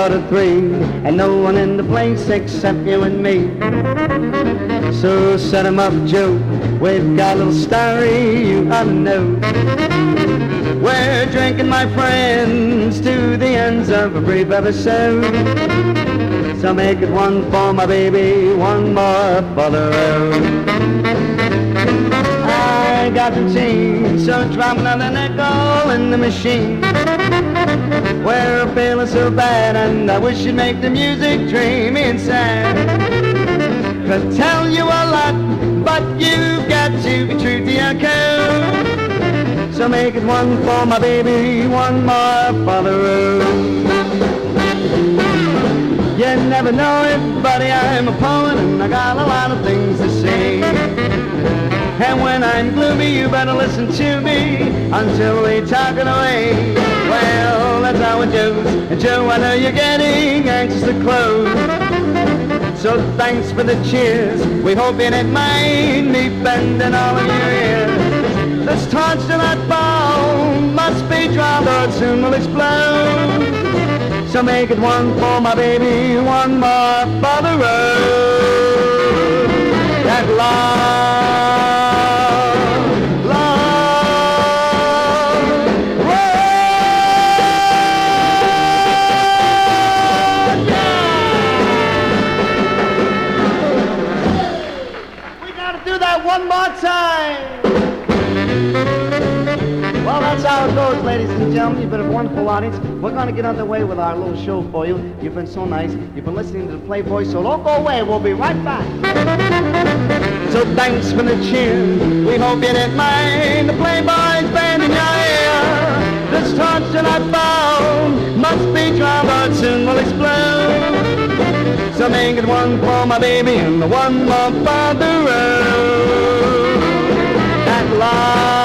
3, and no one in the place except you and me. So set 'em up, Joe. We've got a little story you ought to know. We're drinking, my friends, to the ends of a brief episode. So make it one for my baby, one more for the road. I got the change, so drop another nickel in the machine. We're feeling so bad, and I wish you'd make the music dreamy and sad. Could tell you a lot, but you've got to be true to your code. So make it one for my baby, one more for the road. You never know it, buddy, I'm a poet and I got a lot of things to say. And when I'm gloomy, you better listen to me until we talk it away. Well, that's how it goes. And Joe, I know you're getting anxious to close. So thanks for the cheers. We hope you didn't mind me bending all of your ears. This torch to that ball must be drowned or it soon will explode. So make it one for my baby, one more for the road. That long, long road. Yeah. We gotta do that one more time. Well, that's how it goes, ladies and gentlemen. You've been a wonderful audience. We're going to get underway with our little show for you. You've been so nice. You've been listening to the Playboys, so don't go away. We'll be right back. So thanks for the cheer. We hope you didn't mind the Playboys band in your ear. This torch that I found must be drowned or it soon will explode. So make it one for my baby and the one more for the road. That love.